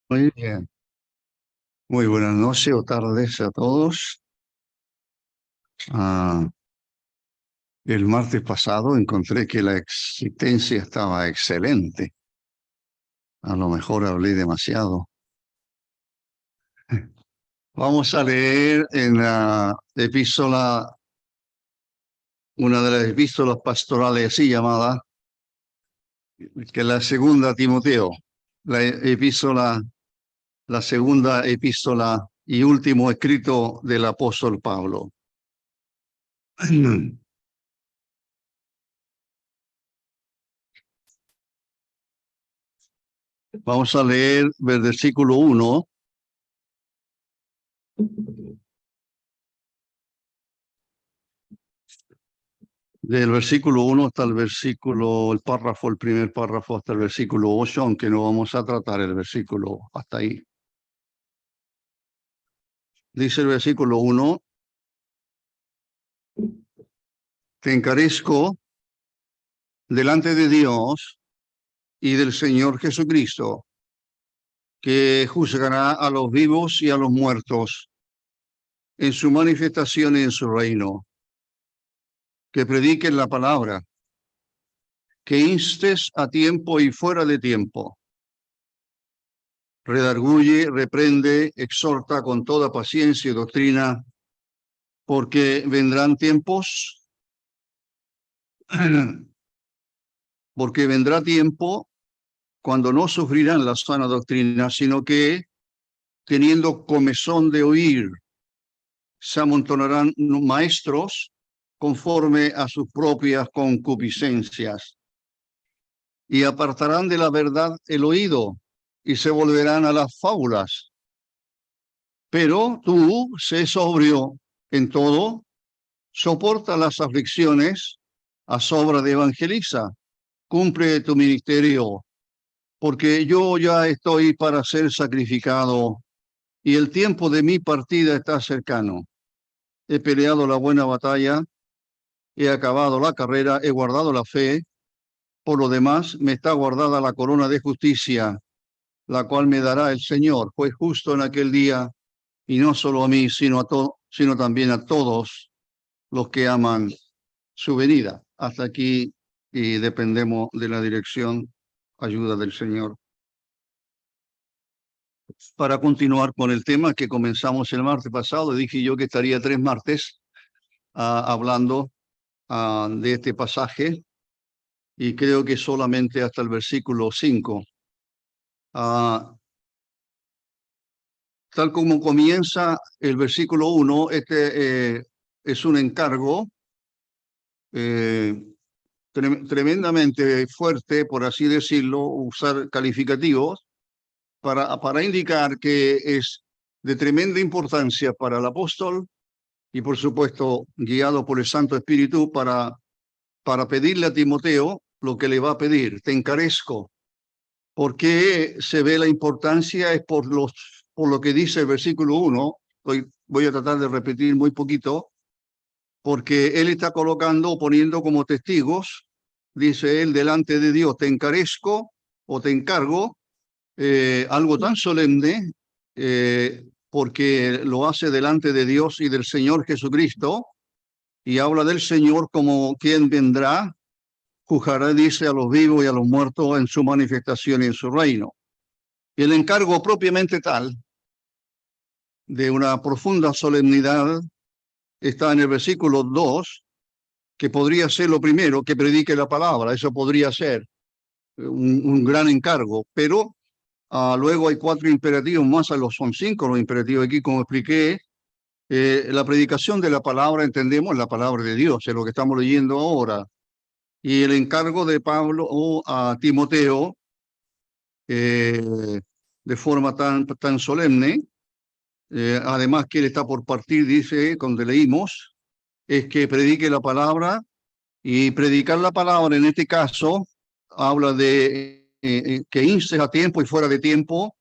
Muy bien. Muy buenas noches o tardes a todos. Ah, el martes pasado encontré que la existencia estaba excelente. A lo mejor hablé demasiado. Vamos a leer en la epístola, una de las epístolas pastorales así llamada, que es la segunda a Timoteo, la segunda epístola y último escrito del apóstol Pablo. Vamos a leer del versículo 1. Del versículo 1 hasta el primer párrafo hasta el versículo 8, aunque no vamos a tratar el versículo hasta ahí. Dice el versículo 1: te encarezco delante de Dios y del Señor Jesucristo, que juzgará a los vivos y a los muertos en su manifestación y en su reino, que prediquen la palabra, que instes a tiempo y fuera de tiempo, redarguye, reprende, exhorta con toda paciencia y doctrina, porque vendrán tiempos, porque vendrá tiempo cuando no sufrirán la sana doctrina, sino que, teniendo comezón de oír, se amontonarán maestros conforme a sus propias concupiscencias, y apartarán de la verdad el oído, y se volverán a las fábulas. Pero tú, sé sobrio en todo, soporta las aflicciones, a sobra de evangeliza, cumple tu ministerio, porque yo ya estoy para ser sacrificado y el tiempo de mi partida está cercano. He peleado la buena batalla, he acabado la carrera, he guardado la fe. Por lo demás, me está guardada la corona de justicia, la cual me dará el Señor, juez justo en aquel día, y no solo a mí, sino también a todos los que aman su venida. Hasta aquí, y dependemos de la dirección, ayuda del Señor. Para continuar con el tema que comenzamos el martes pasado, dije yo que estaría 3 martes hablando de este pasaje, y creo que solamente hasta el versículo 5. Tal como comienza el versículo 1, este es un encargo tremendamente fuerte, por así decirlo, usar calificativos, para indicar que es de tremenda importancia para el apóstol y, por supuesto, guiado por el Santo Espíritu para pedirle a Timoteo lo que le va a pedir. Te encarezco. ¿Por qué se ve la importancia? Es por lo que dice el versículo 1. Voy a tratar de repetir muy poquito, porque él está colocando o poniendo como testigos, dice él, delante de Dios, te encarezco o te encargo, algo tan solemne, porque lo hace delante de Dios y del Señor Jesucristo, y habla del Señor como quien vendrá, juzgará, dice, a los vivos y a los muertos en su manifestación y en su reino. Y el encargo propiamente tal, de una profunda solemnidad, está en el versículo 2, que podría ser lo primero, que predique la palabra. Eso podría ser un gran encargo, pero luego hay 4 imperativos más, son 5 los imperativos aquí, como expliqué. La predicación de la palabra, entendemos, la palabra de Dios, es lo que estamos leyendo ahora. Y el encargo de Pablo a Timoteo, de forma tan solemne, además que él está por partir, dice, donde leímos, es que predique la palabra. Y predicar la palabra, en este caso, habla de que instes a tiempo y fuera de tiempo,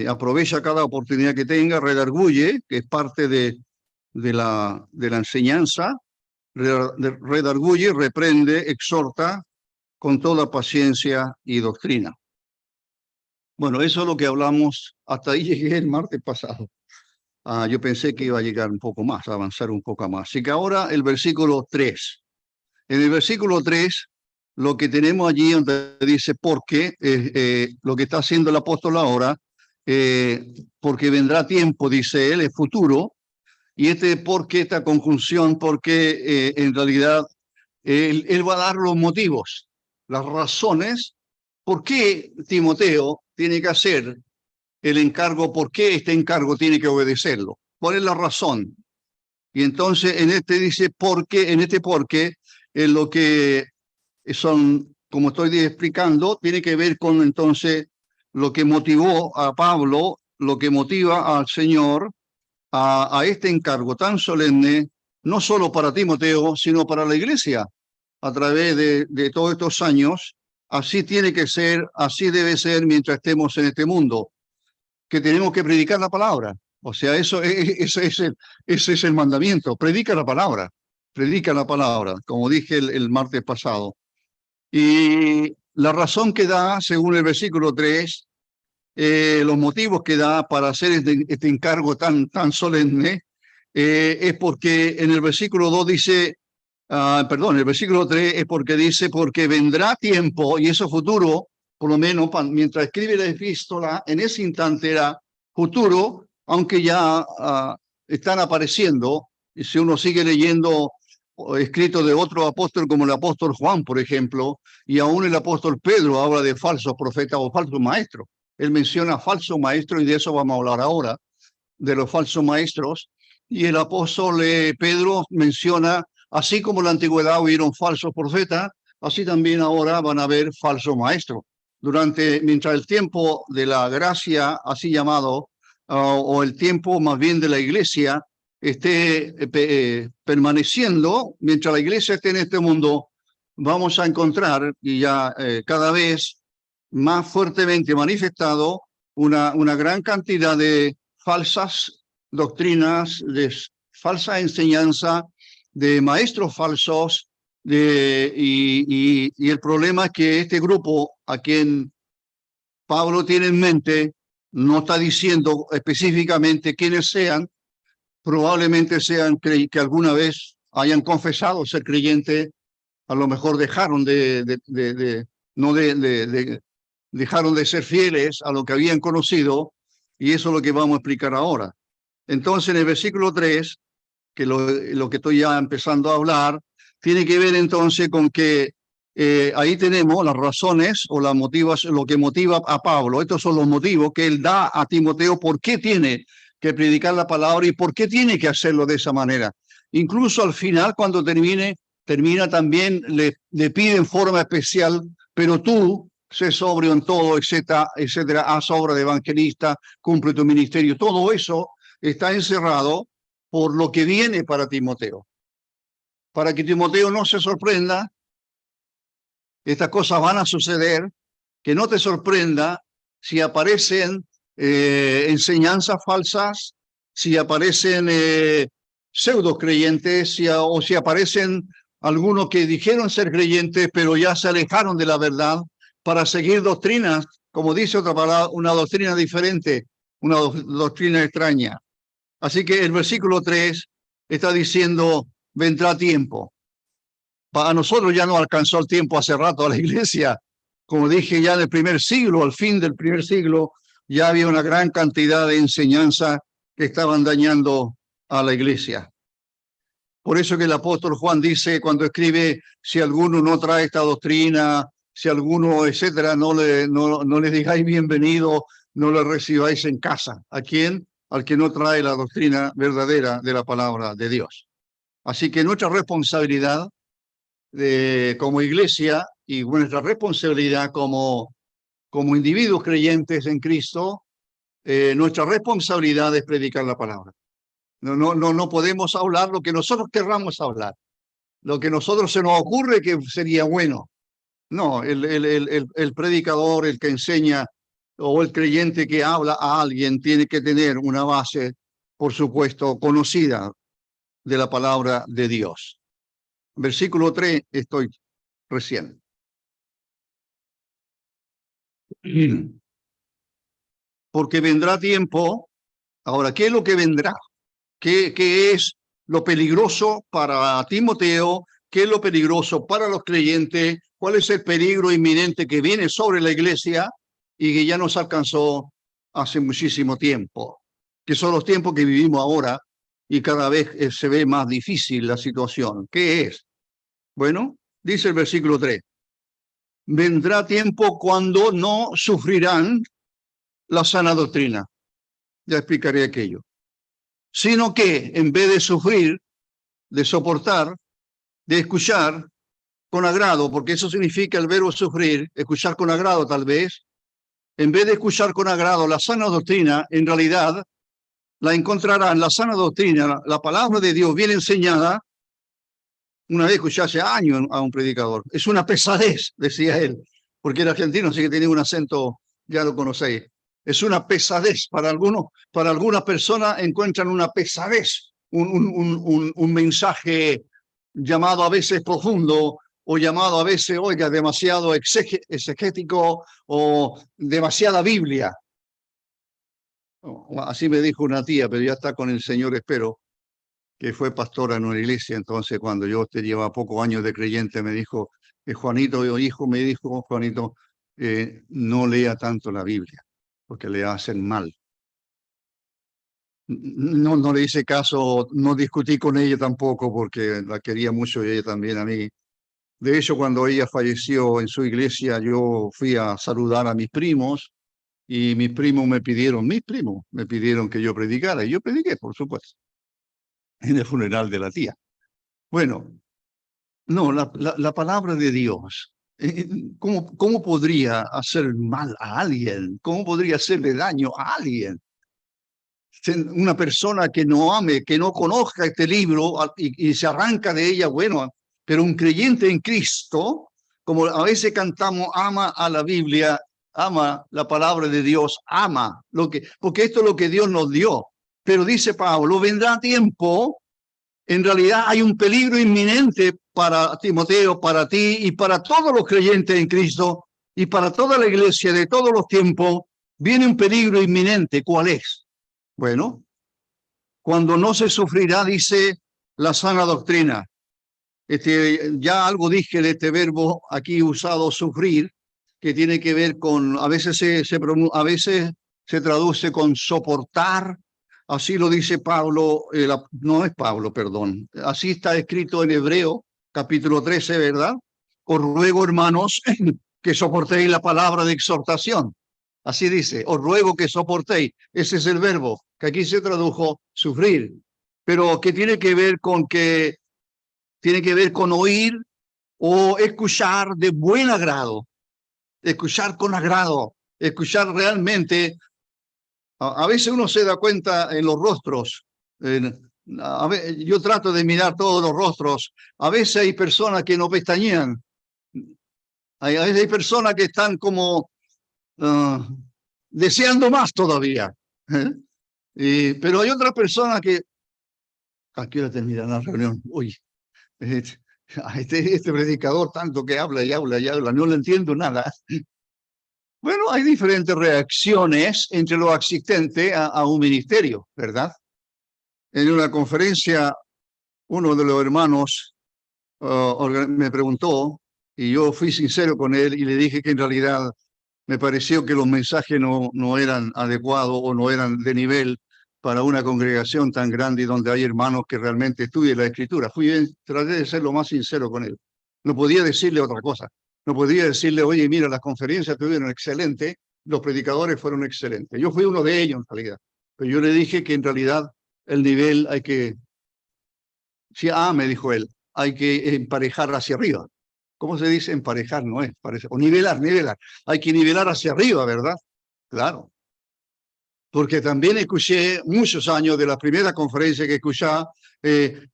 aprovecha cada oportunidad que tenga, redarguye, que es parte de la enseñanza, redarguye, reprende, exhorta con toda paciencia y doctrina. Bueno, eso es lo que hablamos. Hasta ahí llegué el martes pasado. Yo pensé que iba a llegar un poco más, a avanzar un poco más. Así que ahora el versículo 3. En el versículo 3, lo que tenemos allí donde dice por qué, lo que está haciendo el apóstol ahora, porque vendrá tiempo, dice él, es futuro, y este por qué, esta conjunción, porque en realidad él va a dar los motivos, las razones, por qué Timoteo tiene que hacer el encargo, por qué este encargo tiene que obedecerlo, cuál es la razón. Y entonces en este dice por qué, en este por qué, en lo que son, como estoy explicando, tiene que ver con entonces lo que motivó a Pablo, lo que motiva al Señor a este encargo tan solemne, no solo para Timoteo, sino para la iglesia, a través de todos estos años. Así tiene que ser, así debe ser mientras estemos en este mundo, que tenemos que predicar la palabra. O sea, ese es el mandamiento, predica la palabra, como dije el martes pasado. Y la razón que da, según el versículo 3, los motivos que da para hacer este encargo tan solemne, es porque en el versículo 2 dice, perdón, el versículo 3 es porque dice, porque vendrá tiempo, y eso futuro, por lo menos mientras escribe la epístola, en ese instante era futuro, aunque ya están apareciendo, y si uno sigue leyendo escritos de otro apóstol como el apóstol Juan, por ejemplo, y aún el apóstol Pedro habla de falsos profetas o falsos maestros. Él menciona falso maestro y de eso vamos a hablar ahora, de los falsos maestros. Y el apóstol Pedro menciona, así como en la antigüedad hubieron falsos profetas, así también ahora van a haber falsos maestros. Mientras el tiempo de la gracia, así llamado, o el tiempo más bien de la iglesia, esté permaneciendo, mientras la iglesia esté en este mundo, vamos a encontrar, y ya cada vez más fuertemente manifestado, una gran cantidad de falsas doctrinas, de falsa enseñanza, de maestros falsos, y el problema es que este grupo a quien Pablo tiene en mente no está diciendo específicamente quiénes sean, probablemente sean que alguna vez hayan confesado ser creyentes, a lo mejor dejaron dejaron de ser fieles a lo que habían conocido, y eso es lo que vamos a explicar ahora. Entonces, en el versículo 3, que lo que estoy ya empezando a hablar, tiene que ver entonces con que ahí tenemos las razones o las motivas, lo que motiva a Pablo. Estos son los motivos que él da a Timoteo por qué tiene que predicar la palabra y por qué tiene que hacerlo de esa manera. Incluso al final, cuando termina también, le pide en forma especial, pero tú, sé sobrio en todo, etcétera, haz obra de evangelista, cumple tu ministerio. Todo eso está encerrado por lo que viene para Timoteo. Para que Timoteo no se sorprenda, estas cosas van a suceder, que no te sorprenda si aparecen enseñanzas falsas, si aparecen pseudo creyentes, o si aparecen algunos que dijeron ser creyentes, pero ya se alejaron de la verdad para seguir doctrinas, como dice otra palabra, una doctrina diferente, una doctrina extraña. Así que el versículo 3 está diciendo, vendrá tiempo. Para nosotros ya no alcanzó el tiempo hace rato a la iglesia. Como dije, ya en el primer siglo, al fin del primer siglo, ya había una gran cantidad de enseñanzas que estaban dañando a la iglesia. Por eso que el apóstol Juan dice cuando escribe, si alguno no trae esta doctrina, si alguno, etcétera, no le digáis bienvenido, no le recibáis en casa. ¿A quién? Al que no trae la doctrina verdadera de la palabra de Dios. Así que nuestra responsabilidad como iglesia y nuestra responsabilidad como individuos creyentes en Cristo, nuestra responsabilidad es predicar la palabra. No podemos hablar lo que nosotros querramos hablar, lo que nosotros se nos ocurre que sería bueno. No, el predicador, el que enseña, o el creyente que habla a alguien tiene que tener una base, por supuesto, conocida de la palabra de Dios. Versículo 3, estoy recién. porque vendrá tiempo. Ahora, ¿qué es lo que vendrá? ¿Qué es lo peligroso para Timoteo? ¿Qué es lo peligroso para los creyentes? ¿Cuál es el peligro inminente que viene sobre la iglesia y que ya nos alcanzó hace muchísimo tiempo? Que son los tiempos que vivimos ahora y cada vez se ve más difícil la situación. ¿Qué es? Bueno, dice el versículo 3. Vendrá tiempo cuando no sufrirán la sana doctrina. Ya explicaré aquello. Sino que en vez de sufrir, de soportar, de escuchar con agrado, porque eso significa el verbo sufrir, escuchar con agrado tal vez, en vez de escuchar con agrado la sana doctrina, en realidad la encontrarán, la sana doctrina, la palabra de Dios bien enseñada. Una vez escuché hace años a un predicador, es una pesadez, decía él, porque era argentino, así que tenía un acento, ya lo conocéis. Es una pesadez para algunos, para algunas personas encuentran una pesadez, un mensaje llamado a veces profundo o llamado a veces, oiga, demasiado exegético o demasiada Biblia. Así me dijo una tía, pero ya está con el Señor, espero, que fue pastora en una iglesia. Entonces, cuando yo llevaba pocos años de creyente, me dijo, Juanito, hijo, me dijo, Juanito, no lea tanto la Biblia, porque le hacen mal. No le hice caso, no discutí con ella tampoco, porque la quería mucho y ella también a mí. De hecho, cuando ella falleció en su iglesia, yo fui a saludar a mis primos y mis primos me pidieron que yo predicara. Y yo prediqué, por supuesto, en el funeral de la tía. Bueno, no, la palabra de Dios. ¿Cómo podría hacer mal a alguien? ¿Cómo podría hacerle daño a alguien? Una persona que no ame, que no conozca este libro y se arranca de ella, bueno, pero un creyente en Cristo, como a veces cantamos, ama a la Biblia, ama la palabra de Dios, ama porque esto es lo que Dios nos dio. Pero dice Pablo, vendrá tiempo, en realidad hay un peligro inminente para Timoteo, para ti y para todos los creyentes en Cristo y para toda la iglesia de todos los tiempos. Viene un peligro inminente. ¿Cuál es? Bueno, cuando no se sufrirá, dice la sana doctrina. Ya algo dije de este verbo aquí usado, sufrir, que tiene que ver con, a veces se traduce con soportar. Así lo dice Pablo, no es Pablo, perdón. Así está escrito en Hebreo, capítulo 13, ¿verdad? Os ruego, hermanos, que soportéis la palabra de exhortación. Así dice, os ruego que soportéis. Ese es el verbo, que aquí se tradujo sufrir. Pero que tiene que ver con oír o escuchar de buen agrado, escuchar con agrado, escuchar realmente. A veces uno se da cuenta en los rostros. Yo trato de mirar todos los rostros. A veces hay personas que no pestañean. A veces hay personas que están como deseando más todavía. Pero hay otras personas que... ¿A qué hora termina la reunión? Uy, este predicador tanto que habla y habla y habla, no le entiendo nada. Bueno, hay diferentes reacciones entre los asistentes a un ministerio, ¿verdad? En una conferencia, uno de los hermanos me preguntó, y yo fui sincero con él y le dije que en realidad me pareció que los mensajes no eran adecuados o no eran de nivel para una congregación tan grande y donde hay hermanos que realmente estudien la Escritura. Traté de ser lo más sincero con él. No podía decirle otra cosa. No podía decirle, oye, mira, las conferencias estuvieron excelentes, los predicadores fueron excelentes. Yo fui uno de ellos en realidad. Pero yo le dije que en realidad el nivel hay que... Sí, me dijo él, hay que emparejar hacia arriba. ¿Cómo se dice emparejar? No es, parece. O nivelar. Hay que nivelar hacia arriba, ¿verdad? Claro. Porque también escuché muchos años de la primera conferencia que escuché,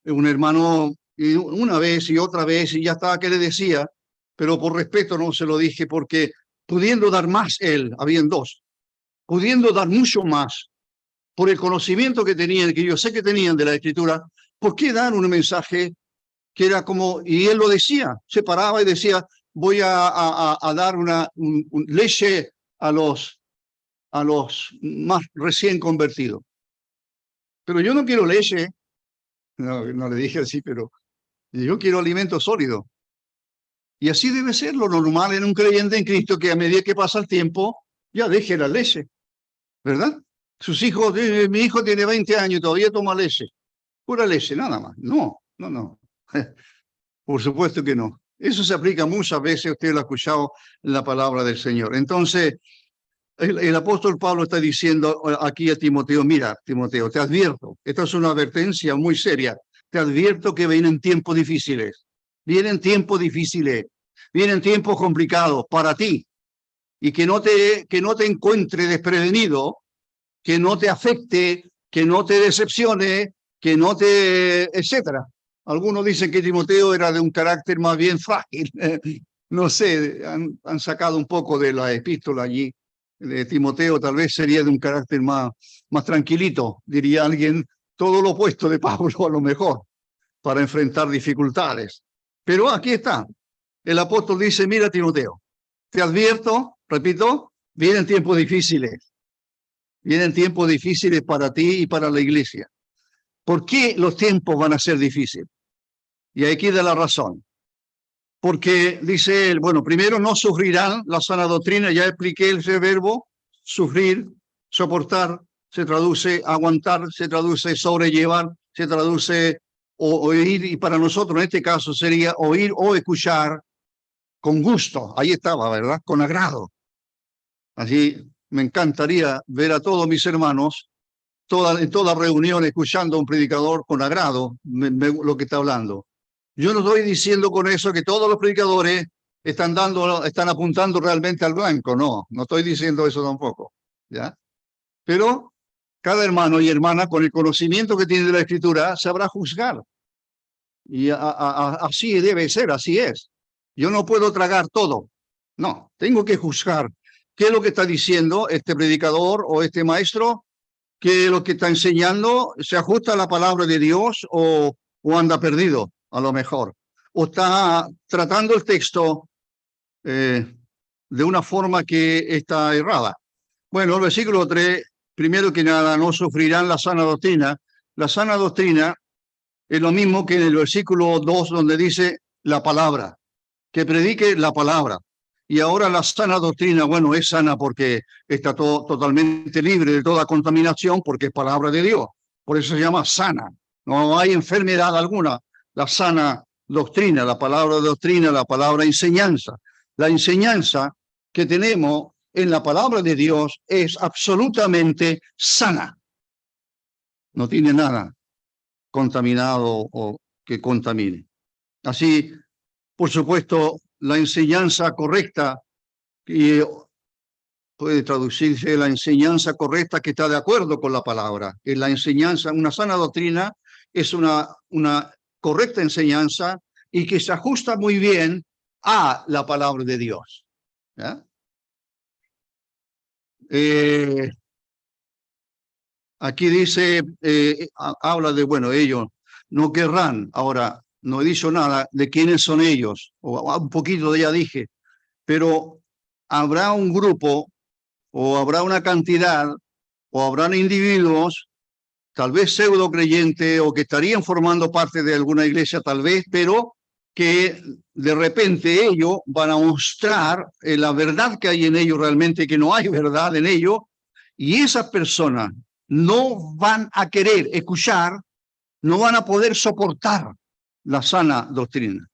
un hermano una vez y otra vez, y ya estaba que le decía, pero por respeto no se lo dije, porque pudiendo dar más él, habían dos, pudiendo dar mucho más, por el conocimiento que tenían, que yo sé que tenían de la Escritura, ¿por qué dar un mensaje que era como, y él lo decía, se paraba y decía, voy a dar una leche a a los más recién convertidos. Pero yo no quiero leche, no le dije así, pero yo quiero alimento sólido. Y así debe ser lo normal en un creyente en Cristo, que a medida que pasa el tiempo, ya deje la leche, ¿verdad? Sus hijos, mi hijo tiene 20 años y todavía toma leche. Pura leche, nada más. No. Por supuesto que no. Eso se aplica muchas veces, usted lo ha escuchado en la palabra del Señor. Entonces, el apóstol Pablo está diciendo aquí a Timoteo, mira, Timoteo, te advierto, esta es una advertencia muy seria, te advierto que vienen tiempos difíciles, vienen tiempos complicados para ti, y que no te encuentre desprevenido, que no te afecte, que no te decepcione, que no te, etcétera. Algunos dicen que Timoteo era de un carácter más bien frágil. No sé, han sacado un poco de la epístola allí. De Timoteo tal vez sería de un carácter más tranquilito, diría alguien, todo lo opuesto de Pablo a lo mejor, para enfrentar dificultades. Pero aquí está. El apóstol dice, mira Timoteo, te advierto, repito, vienen tiempos difíciles. Vienen tiempos difíciles para ti y para la iglesia. ¿Por qué los tiempos van a ser difíciles? Y aquí da la razón. Porque dice él, bueno, primero no sufrirán la sana doctrina, ya expliqué ese verbo, sufrir, soportar, se traduce aguantar, se traduce sobrellevar, se traduce oír, y para nosotros en este caso sería oír o escuchar con gusto. Ahí estaba, ¿verdad? Con agrado. Así me encantaría ver a todos mis hermanos en toda reunión escuchando a un predicador con agrado lo que está hablando. Yo no estoy diciendo con eso que todos los predicadores están apuntando realmente al blanco, no estoy diciendo eso tampoco, ¿ya? Pero cada hermano y hermana, con el conocimiento que tiene de la Escritura, sabrá juzgar. Y así debe ser, así es. Yo no puedo tragar todo, no, tengo que juzgar qué es lo que está diciendo este predicador o este maestro, que lo que está enseñando se ajusta a la palabra de Dios o anda perdido, a lo mejor. O está tratando el texto de una forma que está errada. Bueno, el versículo 3, primero que nada, no sufrirán la sana doctrina. La sana doctrina es lo mismo que en el versículo 2, donde dice la palabra, que predique la palabra. Y ahora la sana doctrina, bueno, es sana porque está totalmente libre de toda contaminación, porque es palabra de Dios. Por eso se llama sana. No hay enfermedad alguna. La sana doctrina, la palabra doctrina, la palabra enseñanza. La enseñanza que tenemos en la palabra de Dios es absolutamente sana. No tiene nada contaminado o que contamine. Así, por supuesto, la enseñanza correcta, y puede traducirse la enseñanza correcta que está de acuerdo con la palabra. Es la enseñanza, una sana doctrina es una correcta enseñanza y que se ajusta muy bien a la palabra de Dios. ¿Ya? Aquí dice, habla de, bueno, ellos no querrán. Ahora, no he dicho nada de quiénes son ellos, o un poquito de ya dije, pero habrá un grupo, o habrá una cantidad, o habrán individuos, tal vez pseudo creyentes, o que estarían formando parte de alguna iglesia, tal vez, pero que de repente ellos van a mostrar la verdad que hay en ellos realmente, que no hay verdad en ellos, y esas personas no van a querer escuchar, no van a poder soportar la sana doctrina.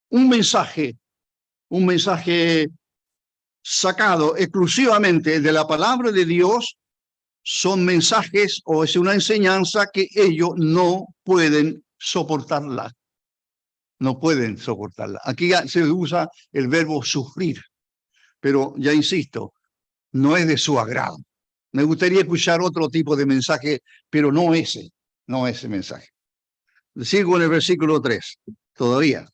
Un mensaje sacado exclusivamente de la palabra de Dios son mensajes o es una enseñanza que ellos no pueden soportarla. No pueden soportarla. Aquí se usa el verbo sufrir, pero ya insisto, no es de su agrado. Me gustaría escuchar otro tipo de mensaje, pero no ese mensaje. Sigo en el versículo 3, todavía.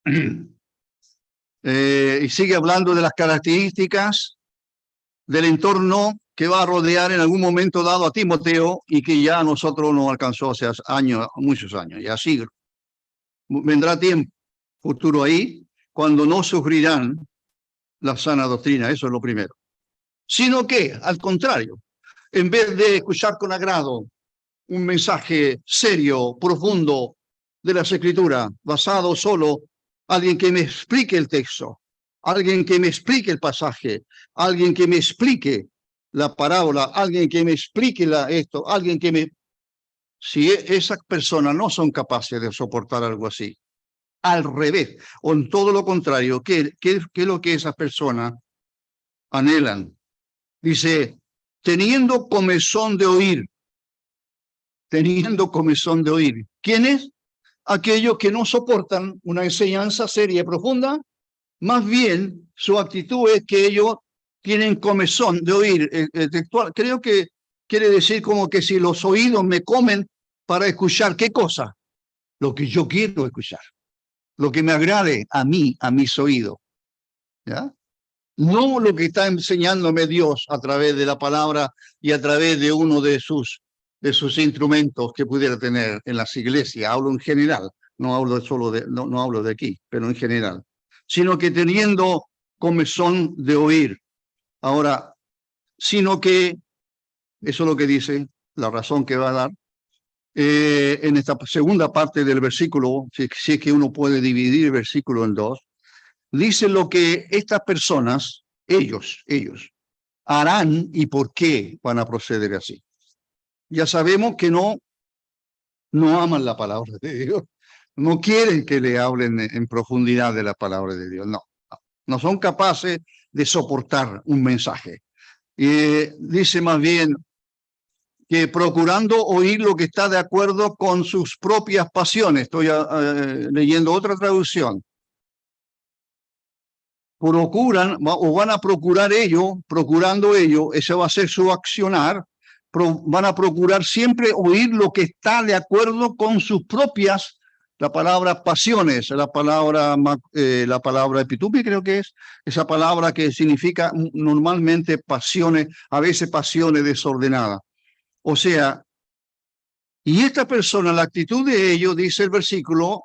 Y sigue hablando de las características del entorno que va a rodear en algún momento dado a Timoteo y que ya a nosotros nos alcanzó hace años, muchos años, ya siglos. Vendrá tiempo futuro ahí cuando no sufrirán la sana doctrina, eso es lo primero. sino que, al contrario, en vez de escuchar con agrado un mensaje serio, profundo de las Escrituras, basado solo alguien que me explique el texto, alguien que me explique el pasaje, alguien que me explique la parábola, alguien que me explique esto, alguien que me... Si esas personas no son capaces de soportar algo así, al revés, o en todo lo contrario, ¿qué es lo que esas personas anhelan? Dice, teniendo comezón de oír, teniendo comezón de oír. ¿Quiénes? Aquellos que no soportan una enseñanza seria y profunda, más bien su actitud es que ellos tienen comezón de oír. Textual. Creo que quiere decir como que si los oídos me comen para escuchar, ¿qué cosa? Lo que yo quiero escuchar, lo que me agrade a mí, a mis oídos. ¿Ya? No lo que está enseñándome Dios a través de la palabra y a través de uno de sus instrumentos que pudiera tener en las iglesias. Hablo en general, no hablo solo no hablo de aquí, pero en general. Sino que teniendo comezón de oír. Ahora, sino que, eso es lo que dice, la razón que va a dar, en esta segunda parte del versículo, si es que uno puede dividir el versículo en dos, dice lo que estas personas, ellos, harán y por qué van a proceder así. Ya sabemos que no aman la palabra de Dios, no quieren que le hablen en profundidad de la palabra de Dios, no son capaces de soportar un mensaje. Dice más bien que procurando oír lo que está de acuerdo con sus propias pasiones. Estoy leyendo otra traducción. Procuran o van a procurar procurando ello, ese va a ser su accionar, van a procurar siempre oír lo que está de acuerdo con sus propias, la palabra pasiones, la palabra epitupi creo que es, esa palabra que significa normalmente pasiones, a veces pasiones desordenadas. O sea, y esta persona, la actitud de ellos, dice el versículo,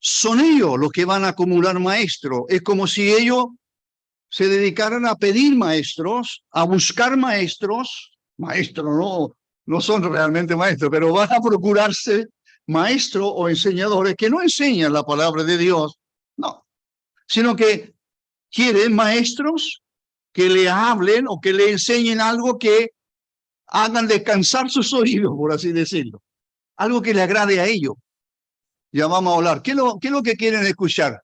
son ellos los que van a acumular maestros. Es como si ellos se dedicaran a pedir maestros, a buscar maestros no son realmente maestros, pero van a procurarse maestros o enseñadores que no enseñan la palabra de Dios, no, sino que quieren maestros que le hablen o que le enseñen algo que hagan descansar sus oídos, por así decirlo, algo que le agrade a ellos. Ya vamos a hablar. ¿Qué es lo que quieren escuchar?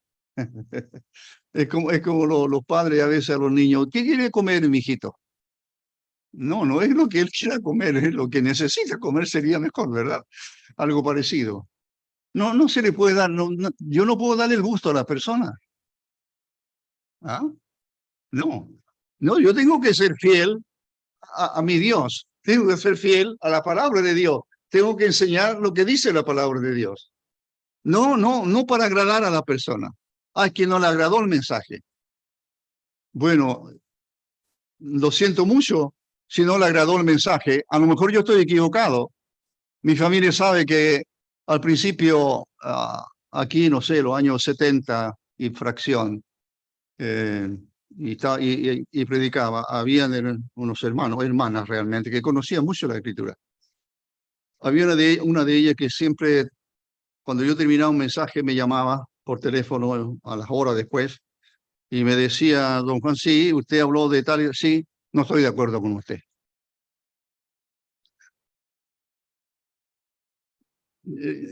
Es como los padres a veces a los niños, ¿qué quiere comer, mijito? No es lo que él quiera comer, es lo que necesita comer sería mejor, ¿verdad? Algo parecido. No se le puede dar, yo no puedo darle el gusto a la persona. ¿Ah? No, yo tengo que ser fiel a mi Dios, tengo que ser fiel a la palabra de Dios, tengo que enseñar lo que dice la palabra de Dios. No para agradar a la persona. A quien no le agradó el mensaje. Bueno, lo siento mucho si no le agradó el mensaje. A lo mejor yo estoy equivocado. Mi familia sabe que al principio, aquí, no sé, los años 70 y fracción, y predicaba, habían unos hermanas realmente, que conocían mucho la Escritura. Había una de ellas que siempre, cuando yo terminaba un mensaje, me llamaba por teléfono a las horas después y me decía, don Juan, sí, usted habló de tal, sí, no estoy de acuerdo con usted.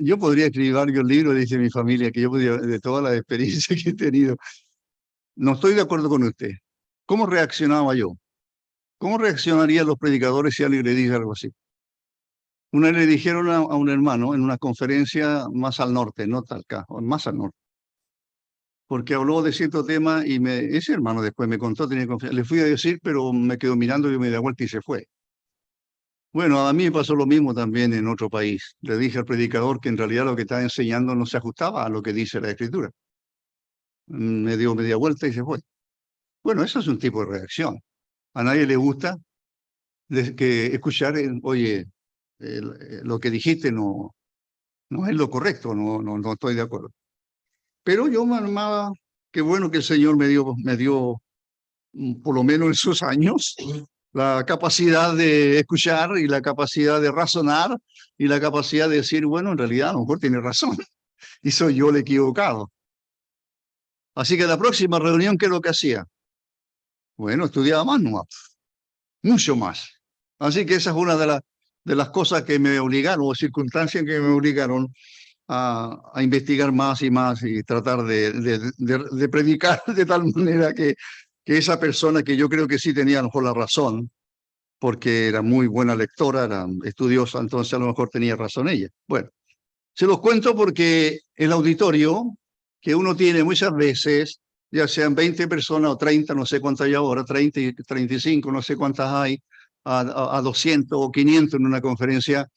Yo podría escribir varios libros, dice mi familia, que yo podría, de todas las experiencias que he tenido. No estoy de acuerdo con usted. ¿Cómo reaccionaba yo? ¿Cómo reaccionarían los predicadores si alguien le dice algo así? Una vez le dijeron a un hermano en una conferencia más al norte, no Talca, más al norte, porque habló de cierto tema y ese hermano después me contó, tenía confianza. Le fui a decir, pero me quedó mirando y me dio vuelta y se fue. Bueno, a mí me pasó lo mismo también en otro país. Le dije al predicador que en realidad lo que estaba enseñando no se ajustaba a lo que dice la Escritura. Me dio media vuelta y se fue. Bueno, eso es un tipo de reacción. A nadie le gusta que escuchar, oye, lo que dijiste no es lo correcto, no estoy de acuerdo. Pero yo me armaba, qué bueno que el Señor me dio por lo menos en sus años, la capacidad de escuchar y la capacidad de razonar y la capacidad de decir, bueno, en realidad a lo mejor tiene razón y soy yo el equivocado. Así que la próxima reunión, ¿qué es lo que hacía? Bueno, estudiaba más, no, mucho más. Así que esa es una de las cosas que me obligaron, o circunstancias que me obligaron a investigar más y más y tratar de predicar de tal manera que esa persona que yo creo que sí tenía a lo mejor la razón, porque era muy buena lectora, era estudiosa, entonces a lo mejor tenía razón ella. Bueno, se los cuento porque el auditorio que uno tiene muchas veces, ya sean 20 personas o 30, no sé cuántas hay ahora, 30 y 35, no sé cuántas hay, a 200 o 500 en una conferencia,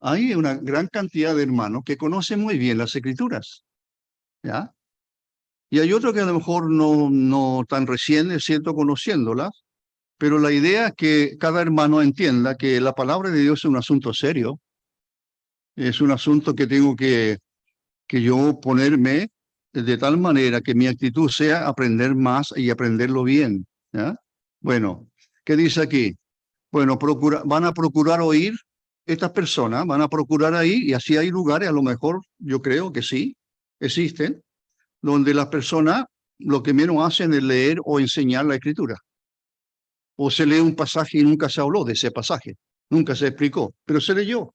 hay una gran cantidad de hermanos que conocen muy bien las escrituras, ¿ya? Y hay otros que a lo mejor no tan recién, es cierto, conociéndolas, pero la idea es que cada hermano entienda que la palabra de Dios es un asunto serio, es un asunto que tengo que yo ponerme de tal manera que mi actitud sea aprender más y aprenderlo bien, ¿ya? Bueno, ¿qué dice aquí? Bueno, van a procurar oír estas personas, van a procurar ahí, y así hay lugares, a lo mejor yo creo que sí, existen, donde las personas lo que menos hacen es leer o enseñar la escritura. O se lee un pasaje y nunca se habló de ese pasaje, nunca se explicó, pero se leyó.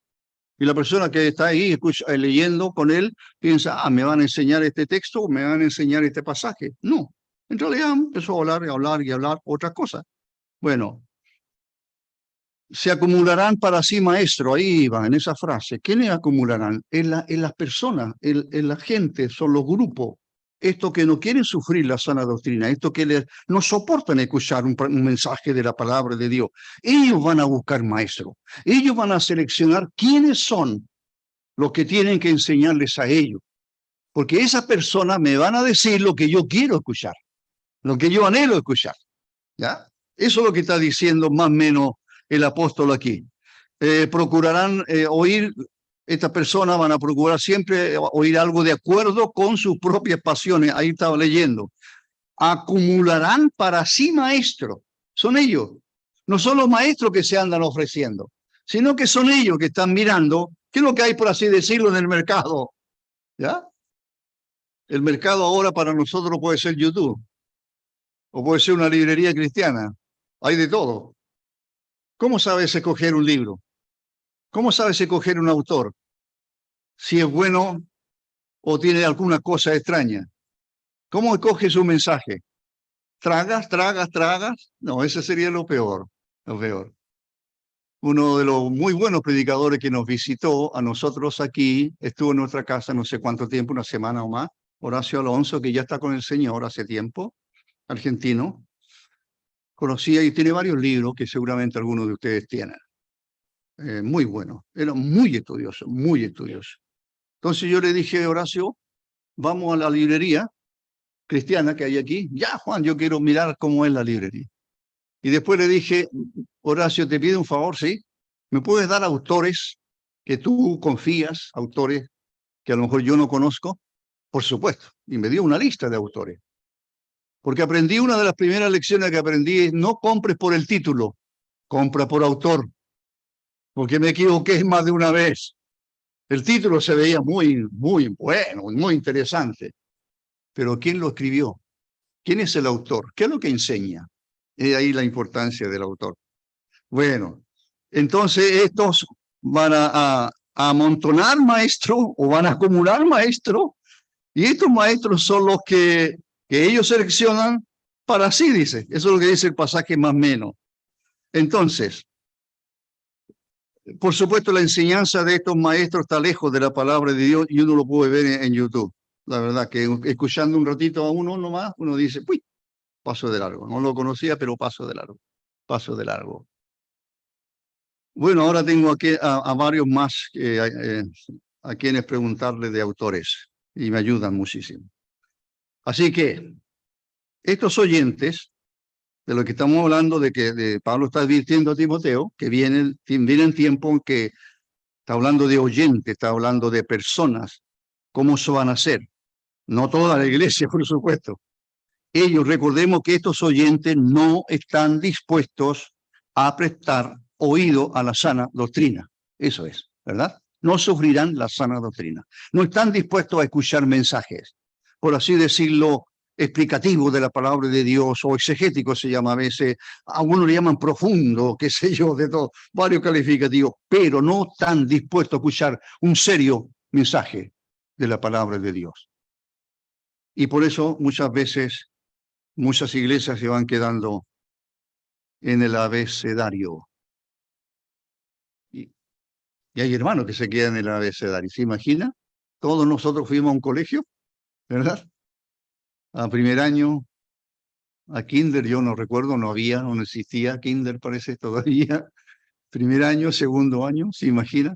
Y la persona que está ahí leyendo con él piensa, me van a enseñar este texto o me van a enseñar este pasaje. No, en realidad empezó a hablar y hablar y hablar otras cosas. Bueno, se acumularán para sí maestro, ahí va, en esa frase. ¿Quiénes acumularán? En las personas, en la gente, son los grupos. Estos que no quieren sufrir la sana doctrina, estos que no soportan escuchar un mensaje de la palabra de Dios. Ellos van a buscar maestro. Ellos van a seleccionar quiénes son los que tienen que enseñarles a ellos. Porque esas personas me van a decir lo que yo quiero escuchar, lo que yo anhelo escuchar. ¿Ya? Eso es lo que está diciendo más o menos el apóstol aquí. Procurarán oír, estas personas van a procurar siempre oír algo de acuerdo con sus propias pasiones. Ahí estaba leyendo. Acumularán para sí maestros. Son ellos. No son los maestros que se andan ofreciendo, sino que son ellos que están mirando qué es lo que hay, por así decirlo, en el mercado. ¿Ya? El mercado ahora para nosotros puede ser YouTube o puede ser una librería cristiana. Hay de todo. ¿Cómo sabes escoger un libro? ¿Cómo sabes escoger un autor? Si es bueno o tiene alguna cosa extraña. ¿Cómo escoges un mensaje? ¿Tragas, tragas, tragas? No, ese sería lo peor, lo peor. Uno de los muy buenos predicadores que nos visitó a nosotros aquí, estuvo en nuestra casa no sé cuánto tiempo, una semana o más, Horacio Alonso, que ya está con el Señor hace tiempo, argentino. Conocía y tiene varios libros que seguramente algunos de ustedes tienen. Muy bueno, era muy estudioso, muy estudioso. Entonces yo le dije, Horacio, vamos a la librería cristiana que hay aquí. Ya, Juan, yo quiero mirar cómo es la librería. Y después le dije, Horacio, te pido un favor, ¿sí? ¿Me puedes dar autores que tú confías, autores que a lo mejor yo no conozco? Por supuesto. Y me dio una lista de autores. Porque aprendí, una de las primeras lecciones que aprendí es no compres por el título, compra por autor. Porque me equivoqué más de una vez. El título se veía muy bueno, muy interesante. Pero ¿quién lo escribió? ¿Quién es el autor? ¿Qué es lo que enseña? Es ahí la importancia del autor. Bueno, entonces estos van a amontonar maestros o van a acumular maestros, y estos maestros son los que ellos seleccionan para sí, dice. Eso es lo que dice el pasaje más o menos. Entonces, por supuesto, la enseñanza de estos maestros está lejos de la palabra de Dios y uno lo puede ver en YouTube. La verdad que escuchando un ratito a uno nomás, uno dice, uy, paso de largo. No lo conocía, pero paso de largo. Paso de largo. Bueno, ahora tengo aquí a varios más a quienes preguntarle de autores y me ayudan muchísimo. Así que estos oyentes de lo que estamos hablando, de que Pablo está advirtiendo a Timoteo, que vienen tiempos en que está hablando de oyentes, está hablando de personas, cómo se van a hacer. No toda la iglesia, por supuesto. Ellos, recordemos que estos oyentes no están dispuestos a prestar oído a la sana doctrina. Eso es, ¿verdad? No sufrirán la sana doctrina. No están dispuestos a escuchar mensajes, por así decirlo, explicativos de la palabra de Dios, o exegético se llama a veces, algunos le llaman profundo, qué sé yo, de todo, varios calificativos, pero no están dispuestos a escuchar un serio mensaje de la palabra de Dios. Y por eso muchas veces muchas iglesias se van quedando en el abecedario. Y hay hermanos que se quedan en el abecedario. ¿Se imagina? Todos nosotros fuimos a un colegio, ¿verdad? A primer año, a kinder, yo no recuerdo, no había, no existía kinder, parece todavía. Primer año, segundo año, ¿se imagina?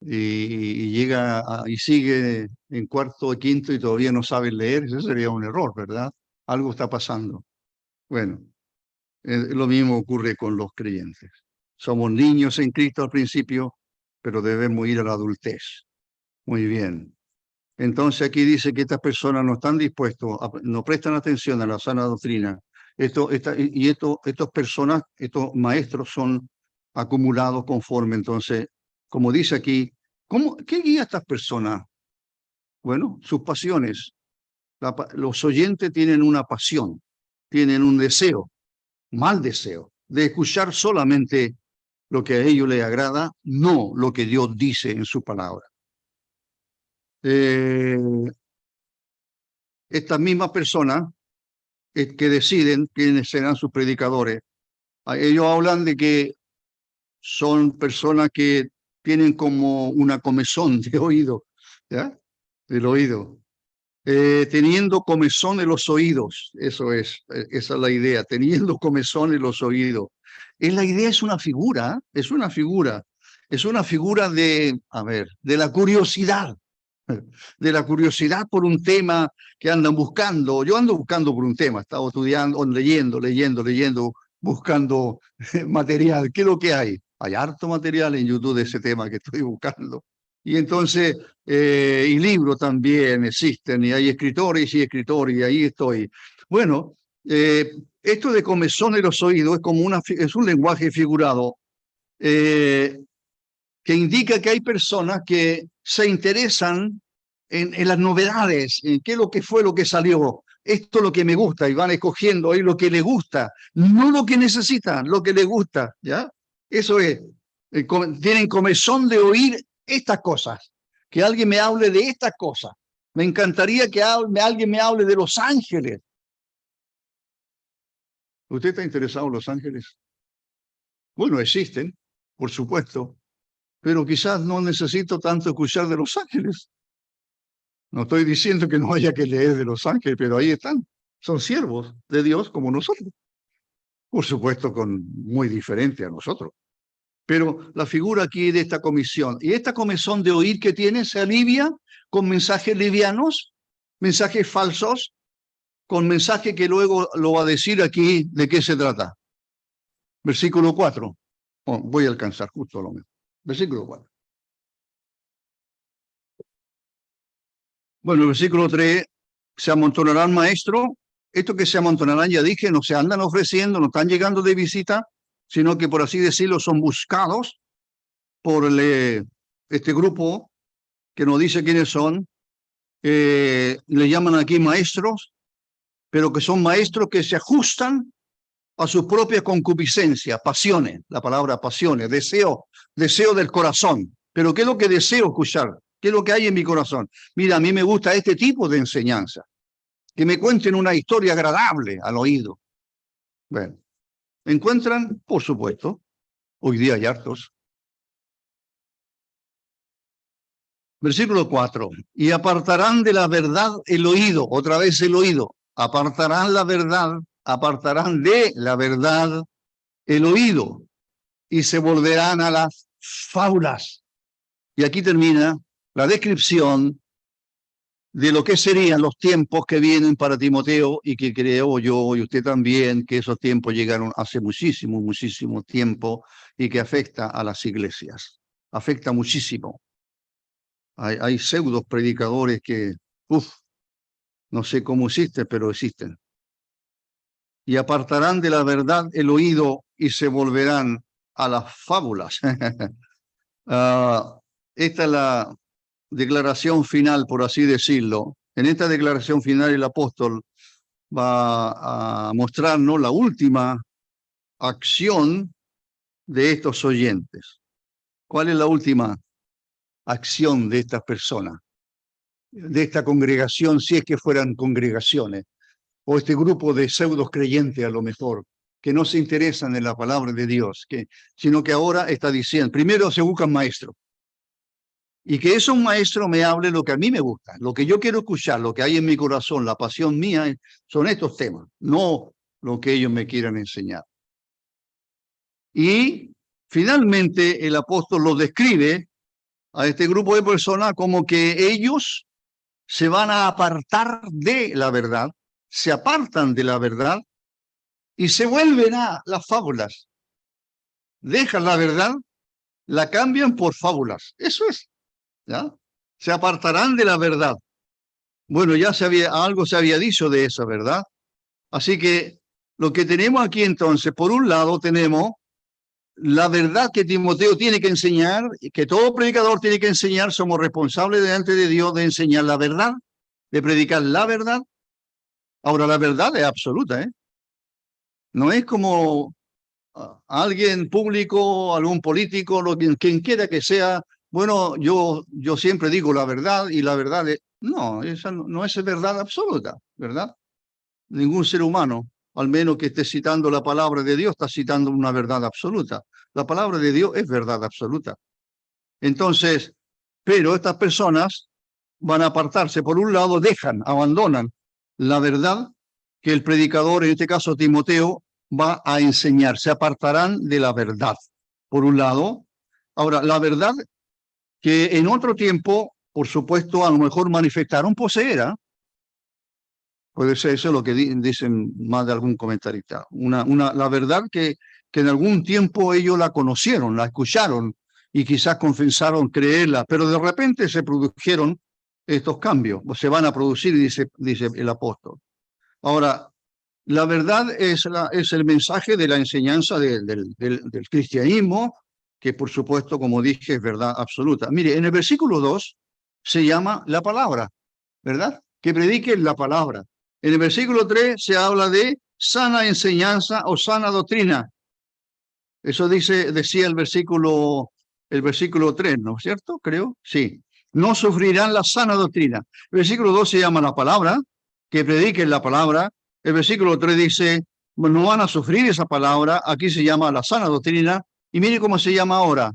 Y llega y sigue en cuarto o quinto y todavía no sabe leer. Eso sería un error, ¿verdad? Algo está pasando. Bueno, lo mismo ocurre con los creyentes. Somos niños en Cristo al principio, pero debemos ir a la adultez. Muy bien. Entonces aquí dice que estas personas no están dispuestos, no prestan atención a la sana doctrina. Estas personas, estos maestros son acumulados conforme. Entonces, como dice aquí, ¿qué guía a estas personas? Bueno, sus pasiones. Los oyentes tienen una pasión, tienen un deseo, mal deseo, de escuchar solamente lo que a ellos les agrada, no lo que Dios dice en su palabra. Estas mismas personas que deciden quiénes serán sus predicadores, ellos hablan de que son personas que tienen como una comezón de oído, ¿ya? Del oído. Teniendo comezón en los oídos, esa es la idea, teniendo comezón en los oídos. La idea es una figura, es una figura de, de la curiosidad, por un tema que andan buscando. Yo ando buscando por un tema, estaba estudiando, leyendo, buscando material. ¿Qué es lo que hay? Hay harto material en YouTube de ese tema que estoy buscando. Y entonces, y libros también existen, y hay escritores y escritores, y ahí estoy. Bueno, esto de comezón en los oídos es como es un lenguaje figurado que indica que hay personas que se interesan en las novedades, en qué es lo que fue lo que salió. Esto es lo que me gusta, y van escogiendo ahí lo que les gusta, no lo que necesitan, lo que les gusta, ¿ya? Eso es. Tienen comezón de oír estas cosas, que alguien me hable de estas cosas. Me encantaría que alguien me hable de los ángeles. ¿Usted está interesado en los ángeles? Bueno, existen, por supuesto, pero quizás no necesito tanto escuchar de los ángeles. No estoy diciendo que no haya que leer de los ángeles, pero ahí están. Son siervos de Dios como nosotros. Por supuesto, muy diferente a nosotros. Pero la figura aquí de esta comisión, y esta comisión de oír que tiene, se alivia con mensajes livianos, mensajes falsos, con mensajes que luego lo va a decir aquí de qué se trata. Versículo 4. Voy a alcanzar justo lo mismo. Versículo 4. Bueno, el versículo 3, se amontonarán maestros. Esto que se amontonarán, ya dije, no se andan ofreciendo, no están llegando de visita, sino que, por así decirlo, son buscados por este grupo que nos dice quiénes son. Le llaman aquí maestros, pero que son maestros que se ajustan a su propia concupiscencia, pasiones, la palabra pasiones, deseo del corazón. Pero ¿qué es lo que deseo escuchar? ¿Qué es lo que hay en mi corazón? Mira, a mí me gusta este tipo de enseñanza, que me cuenten una historia agradable al oído. Bueno, ¿encuentran? Por supuesto. Hoy día hay hartos. Versículo 4. Y apartarán de la verdad el oído, otra vez el oído. Apartarán de la verdad el oído y se volverán a las fábulas. Y aquí termina la descripción de lo que serían los tiempos que vienen para Timoteo, y que creo yo y usted también que esos tiempos llegaron hace muchísimo tiempo, y que afecta a las iglesias. Afecta muchísimo. Hay pseudos predicadores que, No sé cómo existen, pero existen. Y apartarán de la verdad el oído y se volverán a las fábulas. Esta es la declaración final, por así decirlo. En esta declaración final el apóstol va a mostrarnos la última acción de estos oyentes. ¿Cuál es la última acción de estas personas? De esta congregación, si es que fueran congregaciones, o este grupo de pseudos creyentes a lo mejor, que no se interesan en la palabra de Dios, sino que ahora está diciendo, primero se buscan maestros, y que eso un maestro me hable lo que a mí me gusta, lo que yo quiero escuchar, lo que hay en mi corazón, la pasión mía, son estos temas, no lo que ellos me quieran enseñar. Y finalmente el apóstol lo describe a este grupo de personas como que ellos se van a apartar de la verdad, se apartan de la verdad y se vuelven a las fábulas. Dejan la verdad, la cambian por fábulas. Eso es, ¿ya? Se apartarán de la verdad. Bueno, ya algo se había dicho de esa verdad. Así que lo que tenemos aquí entonces, por un lado tenemos la verdad que Timoteo tiene que enseñar, que todo predicador tiene que enseñar, somos responsables delante de Dios de enseñar la verdad, de predicar la verdad. Ahora, la verdad es absoluta, ¿eh? No es como alguien público, algún político, quien quiera que sea. Bueno, yo siempre digo la verdad y la verdad es... No, esa no es verdad absoluta, ¿verdad? Ningún ser humano, al menos que esté citando la palabra de Dios, está citando una verdad absoluta. La palabra de Dios es verdad absoluta. Entonces, pero estas personas van a apartarse. Por un lado, abandonan la verdad que el predicador, en este caso Timoteo, va a enseñar. Se apartarán de la verdad, por un lado. Ahora, la verdad que en otro tiempo, por supuesto, a lo mejor manifestaron poseer. Puede ser eso lo que dicen más de algún comentarista. La verdad que en algún tiempo ellos la conocieron, la escucharon y quizás confesaron creerla, pero de repente se produjeron estos cambios, se van a producir, dice el apóstol. Ahora, la verdad es el mensaje de la enseñanza del cristianismo, que por supuesto, como dije, es verdad absoluta. Mire, en el versículo 2 se llama la palabra, ¿verdad? Que prediquen la palabra. En el versículo 3 se habla de sana enseñanza o sana doctrina. Eso decía el versículo 3, ¿no es cierto? Creo, sí. No sufrirán la sana doctrina. El versículo 2 se llama la palabra, que prediquen la palabra. El versículo 3 dice, no van a sufrir esa palabra. Aquí se llama la sana doctrina. Y mire cómo se llama ahora.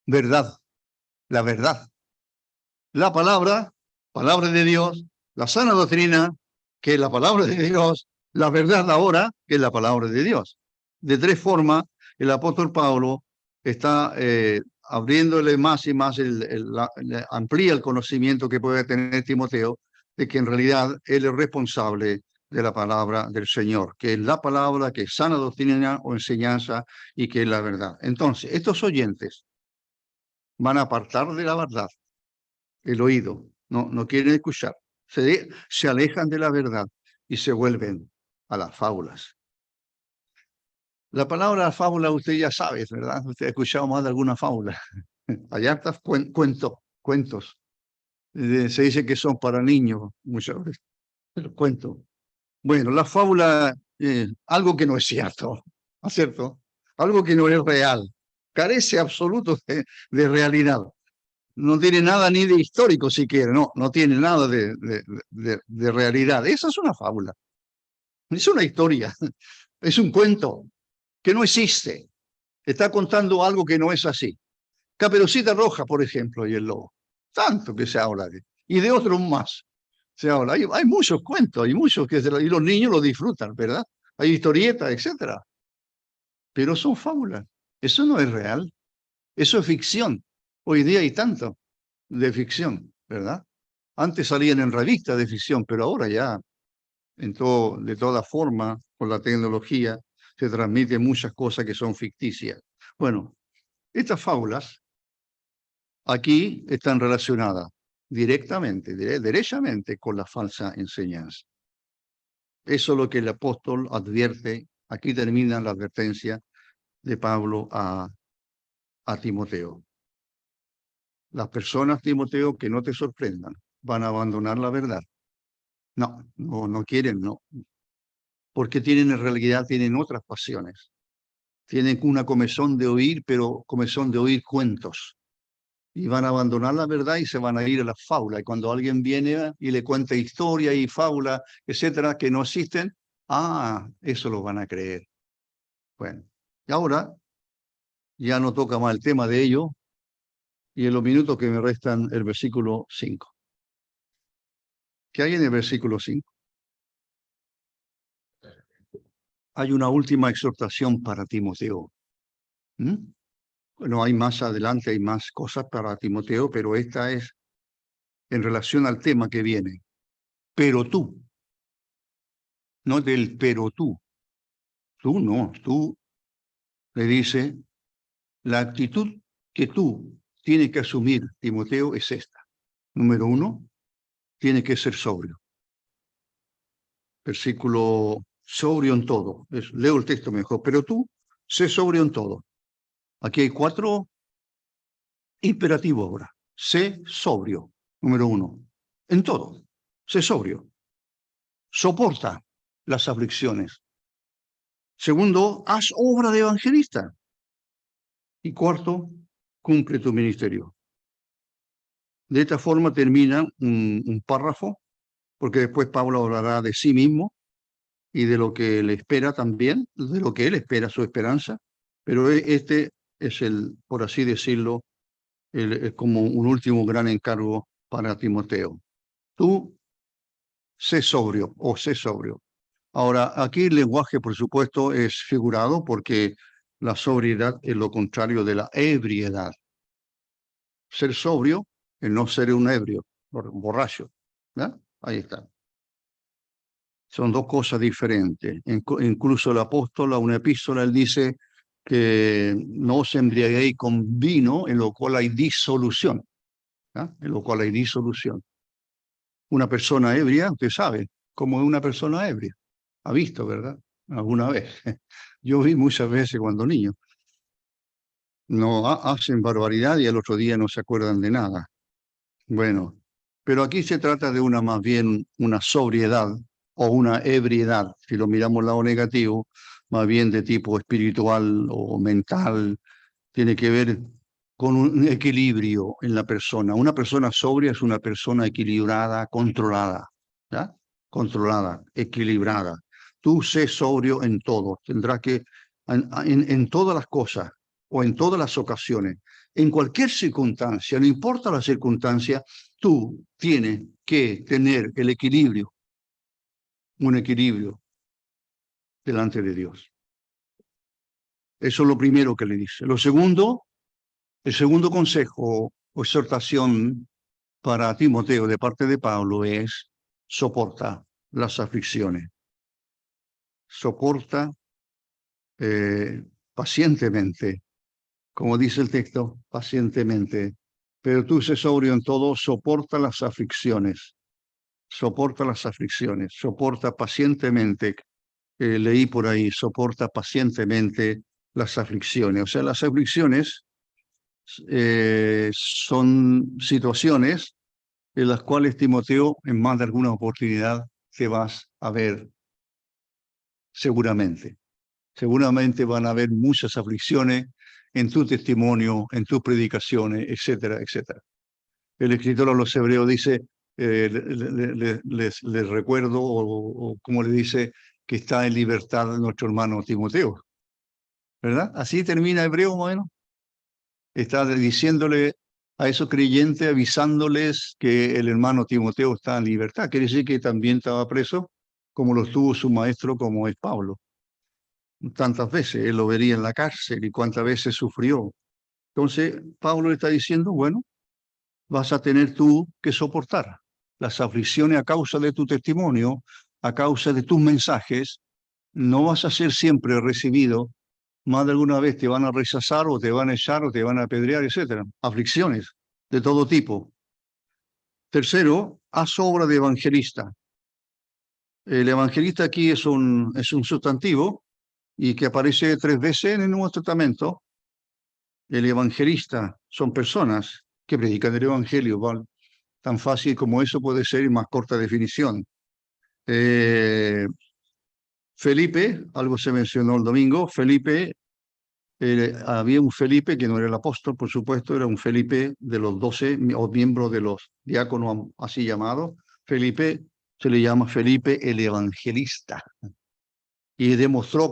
Verdad. La verdad. La palabra de Dios, la sana doctrina, que es la palabra de Dios, la verdad ahora, que es la palabra de Dios. De tres formas, el apóstol Pablo está abriéndole más y más, amplía el conocimiento que puede tener Timoteo, de que en realidad él es responsable de la palabra del Señor, que es la palabra, que es sana doctrina o enseñanza y que es la verdad. Entonces, estos oyentes van a apartar de la verdad el oído, no quieren escuchar, se alejan de la verdad y se vuelven a las fábulas. La palabra fábula usted ya sabe, ¿verdad? Usted ha escuchado más de alguna fábula. Hay hartas cuentos. Se dice que son para niños muchas veces, pero cuentos. Bueno, la fábula, algo que no es cierto, ¿no es cierto? Algo que no es real, carece absoluto de realidad. No tiene nada ni de histórico siquiera, no tiene nada de realidad. Esa es una fábula, es una historia, es un cuento que no existe. Está contando algo que no es así. Caperucita Roja, por ejemplo, y el lobo. Tanto que se habla de. Y de otros más se habla. Hay muchos cuentos, hay muchos y los niños lo disfrutan, ¿verdad? Hay historietas, etcétera. Pero son fábulas. Eso no es real. Eso es ficción. Hoy día hay tanto de ficción, ¿verdad? Antes salían en revistas de ficción, pero ahora ya, de toda forma, con la tecnología, se transmiten muchas cosas que son ficticias. Bueno, estas fábulas aquí están relacionadas. directamente, derechamente con la falsa enseñanza. Eso es lo que el apóstol advierte. Aquí termina la advertencia de Pablo a Timoteo. Las personas, Timoteo, que no te sorprendan, van a abandonar la verdad. No quieren, no. Porque en realidad tienen otras pasiones. Tienen una comezón de oír, pero comezón de oír cuentos. Y van a abandonar la verdad y se van a ir a la fábula. Y cuando alguien viene y le cuenta historia y fábula, etcétera, que no existen, eso lo van a creer. Bueno, y ahora ya no toca más el tema de ello, y en los minutos que me restan, el versículo 5. ¿Qué hay en el versículo 5? Hay una última exhortación para Timoteo. Bueno, hay más adelante, hay más cosas para Timoteo, pero esta es en relación al tema que viene. Pero tú, no del pero tú no, tú le dice, la actitud que tú tienes que asumir, Timoteo, es esta. Número 1, tiene que ser sobrio. Versículo sobrio en todo. Leo el texto mejor, pero tú, sé sobrio en todo. Aquí hay 4 imperativos ahora. Sé sobrio, número 1. En todo, sé sobrio. Soporta las aflicciones. Segundo, haz obra de evangelista. Y cuarto, cumple tu ministerio. De esta forma termina un párrafo, porque después Pablo hablará de sí mismo y de lo que le espera también, de lo que él espera, su esperanza, pero este es por así decirlo, como un último gran encargo para Timoteo. Tú sé sobrio o sé sobrio. Ahora, aquí el lenguaje, por supuesto, es figurado porque la sobriedad es lo contrario de la ebriedad. Ser sobrio es no ser un ebrio, borracho. ¿Ya? Ahí está. Son 2 cosas diferentes. Incluso el apóstol a una epístola, él dice que no os embriaguéis con vino, en lo cual hay disolución. ¿Ya? En lo cual hay disolución. Una persona ebria, usted sabe cómo es una persona ebria. Ha visto, ¿verdad? Alguna vez. Yo vi muchas veces cuando niño. No hacen barbaridad y al otro día no se acuerdan de nada. Bueno, pero aquí se trata de más bien una sobriedad o una ebriedad, si lo miramos al lado negativo, más bien de tipo espiritual o mental, tiene que ver con un equilibrio en la persona. Una persona sobria es una persona equilibrada, controlada, ¿ya? Controlada, equilibrada. Tú sé sobrio en todo, tendrás que, en todas las cosas o en todas las ocasiones, en cualquier circunstancia, no importa la circunstancia, tú tienes que tener el equilibrio, un equilibrio delante de Dios. Eso es lo primero que le dice. Lo segundo, el segundo consejo o exhortación para Timoteo de parte de Pablo es soporta las aflicciones. Soporta pacientemente, como dice el texto, pacientemente. Pero tú sé sobrio en todo, soporta las aflicciones. Soporta las aflicciones, soporta pacientemente. Leí por ahí, soporta pacientemente las aflicciones. O sea, las aflicciones son situaciones en las cuales, Timoteo, en más de alguna oportunidad te vas a ver seguramente. Seguramente van a haber muchas aflicciones en tu testimonio, en tus predicaciones, etcétera, etcétera. El escritor a los hebreos dice, les recuerdo, o como le dice, que está en libertad nuestro hermano Timoteo. ¿Verdad? Así termina Hebreo, bueno. Está diciéndole a esos creyentes, avisándoles que el hermano Timoteo está en libertad. Quiere decir que también estaba preso, como lo estuvo su maestro, como es Pablo. Tantas veces él lo vería en la cárcel y cuántas veces sufrió. Entonces, Pablo le está diciendo, bueno, vas a tener tú que soportar las aflicciones a causa de tu testimonio, a causa de tus mensajes. No vas a ser siempre recibido. Más de alguna vez te van a rechazar o te van a echar o te van a apedrear, etcétera. Aflicciones de todo tipo. Tercero, haz obra de evangelista. El evangelista aquí es un sustantivo y que aparece 3 veces en el Nuevo Testamento. El evangelista son personas que predican el evangelio, ¿vale? Tan fácil como eso puede ser y más corta definición. Felipe, algo se mencionó el domingo, Felipe, había un Felipe que no era el apóstol, por supuesto, era un Felipe de los 12 o miembros de los diáconos así llamados. Felipe se le llama Felipe el evangelista y demostró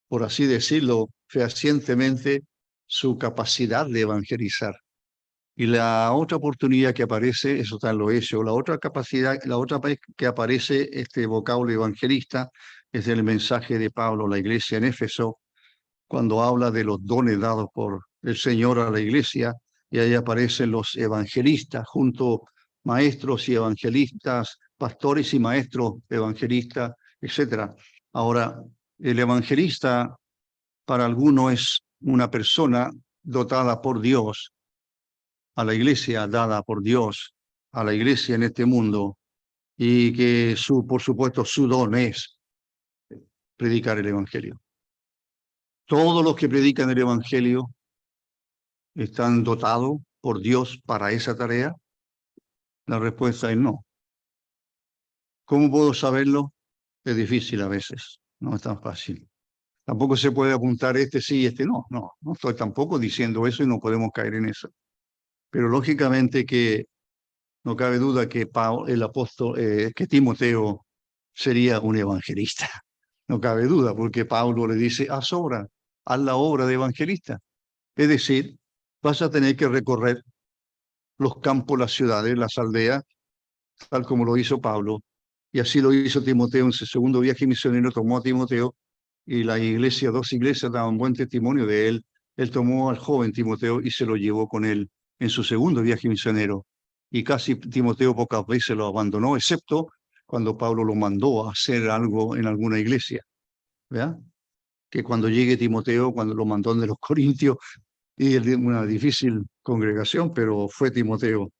por así decirlo, fehacientemente su capacidad de evangelizar. Y la otra oportunidad que aparece, eso está en los Hechos, la otra capacidad, la otra vez que aparece este vocablo evangelista es el mensaje de Pablo a la iglesia en Éfeso, cuando habla de los dones dados por el Señor a la iglesia, y ahí aparecen los evangelistas, junto maestros y evangelistas, pastores y maestros evangelistas, etc. Ahora, el evangelista para algunos es una persona dotada por Dios, a la iglesia dada por Dios, a la iglesia en este mundo, y que por supuesto su don es predicar el evangelio. Todos los que predican el evangelio están dotados por Dios para esa tarea. La respuesta es no. ¿Cómo puedo saberlo? Es difícil a veces, no es tan fácil. Tampoco se puede apuntar este sí y este no. No estoy tampoco diciendo eso y no podemos caer en eso. Pero lógicamente que no cabe duda que el apóstol, que Timoteo sería un evangelista. No cabe duda, porque Pablo le dice, haz la obra de evangelista. Es decir, vas a tener que recorrer los campos, las ciudades, las aldeas, tal como lo hizo Pablo. Y así lo hizo Timoteo en su segundo viaje misionero, tomó a Timoteo y la iglesia, 2 iglesias daban buen testimonio de él. Él tomó al joven Timoteo y se lo llevó con él en su segundo viaje misionero. Y casi Timoteo pocas veces lo abandonó, excepto cuando Pablo lo mandó a hacer algo en alguna iglesia. ¿Verdad? Que cuando llegue Timoteo, cuando lo mandó de los Corintios, y una difícil congregación, pero fue Timoteo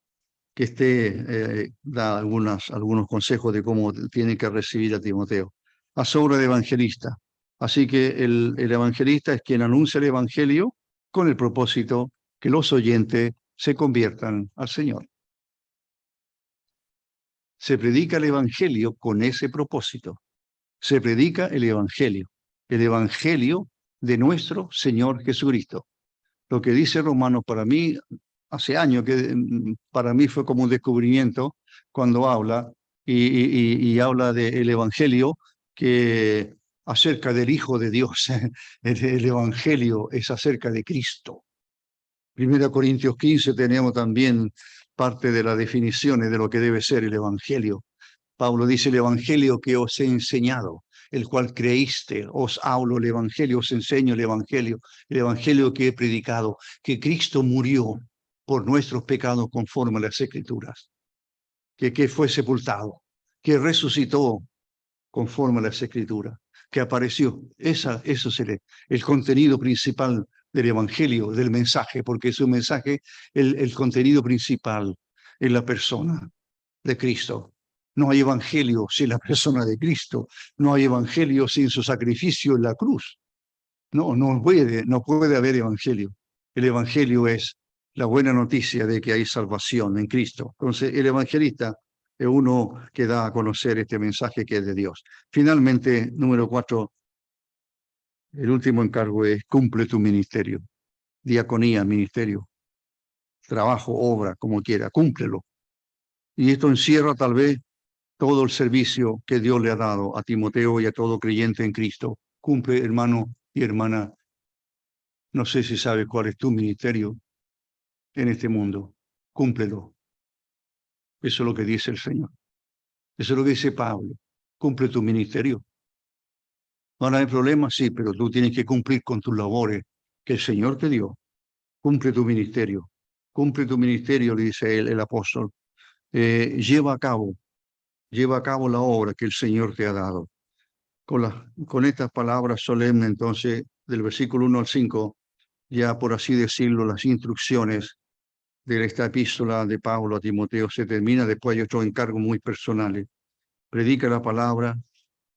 que da algunos consejos de cómo tiene que recibir a Timoteo. Haz obra de evangelista. Así que el evangelista es quien anuncia el evangelio con el propósito que los oyentes se conviertan al Señor. Se predica el evangelio con ese propósito. Se predica el evangelio de nuestro Señor Jesucristo. Lo que dice Romanos para mí, hace años que para mí fue como un descubrimiento cuando habla y habla del Evangelio que acerca del Hijo de Dios. El Evangelio es acerca de Cristo. 1 Corintios 15 tenemos también parte de las definiciones de lo que debe ser el Evangelio. Pablo dice el Evangelio que os he enseñado, el cual creíste, os hablo el Evangelio, os enseño el Evangelio que he predicado, que Cristo murió por nuestros pecados conforme a las Escrituras, que fue sepultado, que resucitó conforme a las Escrituras, que apareció. Eso es el contenido principal del Evangelio, del mensaje, porque es un mensaje, el contenido principal es la persona de Cristo. No hay evangelio sin la persona de Cristo. No hay evangelio sin su sacrificio en la cruz. No puede haber evangelio. El evangelio es la buena noticia de que hay salvación en Cristo. Entonces, el evangelista es uno que da a conocer este mensaje que es de Dios. Finalmente, número 4, el último encargo es cumple tu ministerio. Diaconía, ministerio, trabajo, obra, como quiera, cúmplelo. Y esto encierra tal vez todo el servicio que Dios le ha dado a Timoteo y a todo creyente en Cristo. Cumple, hermano y hermana. No sé si sabes cuál es tu ministerio en este mundo. Cúmplelo. Eso es lo que dice el Señor. Eso es lo que dice Pablo. Cumple tu ministerio. ¿No hay problema? Sí, pero tú tienes que cumplir con tus labores que el Señor te dio. Cumple tu ministerio. Cumple tu ministerio, le dice el apóstol. Lleva a cabo la obra que el Señor te ha dado. Con estas palabras solemnes, entonces, del versículo 1 al 5, ya por así decirlo, las instrucciones de esta epístola de Pablo a Timoteo se termina. Después hay otros encargos muy personales. Predica la palabra,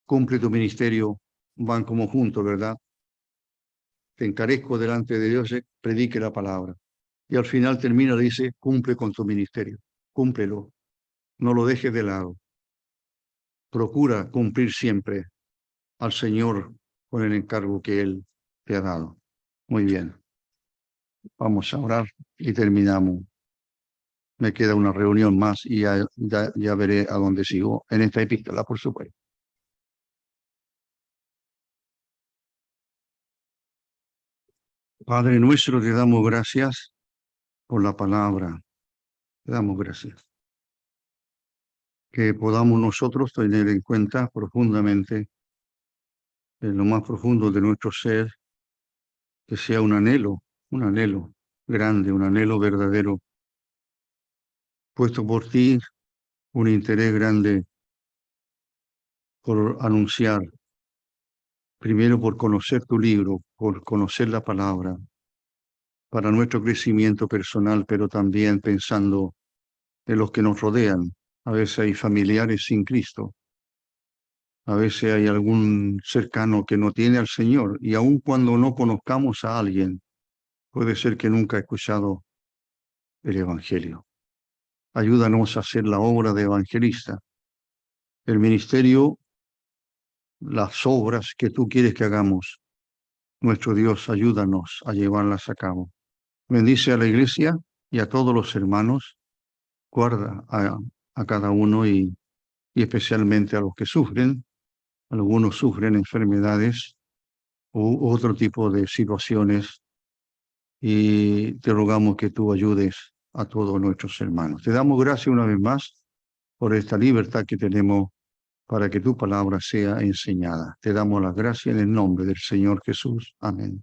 cumple tu ministerio, van como juntos, ¿verdad? Te encarezco delante de Dios, predique la palabra. Y al final termina, dice, cumple con tu ministerio, cúmplelo, no lo dejes de lado. Procura cumplir siempre al Señor con el encargo que Él te ha dado. Muy bien. Vamos a orar y terminamos. Me queda una reunión más y ya veré a dónde sigo en esta epístola, por supuesto. Padre nuestro, te damos gracias por la palabra. Te damos gracias. Que podamos nosotros tener en cuenta profundamente, en lo más profundo de nuestro ser, que sea un anhelo grande, un anhelo verdadero, puesto por ti, un interés grande por anunciar, primero por conocer tu libro, por conocer la palabra, para nuestro crecimiento personal, pero también pensando en los que nos rodean. A veces hay familiares sin Cristo, a veces hay algún cercano que no tiene al Señor, y aun cuando no conozcamos a alguien, puede ser que nunca ha escuchado el Evangelio. Ayúdanos a hacer la obra de evangelista, el ministerio, las obras que tú quieres que hagamos. Nuestro Dios, ayúdanos a llevarlas a cabo. Bendice a la iglesia y a todos los hermanos. Guarda a cada uno y especialmente a los que sufren. Algunos sufren enfermedades u otro tipo de situaciones y te rogamos que tú ayudes a todos nuestros hermanos. Te damos gracias una vez más por esta libertad que tenemos para que tu palabra sea enseñada. Te damos las gracias en el nombre del Señor Jesús. Amén.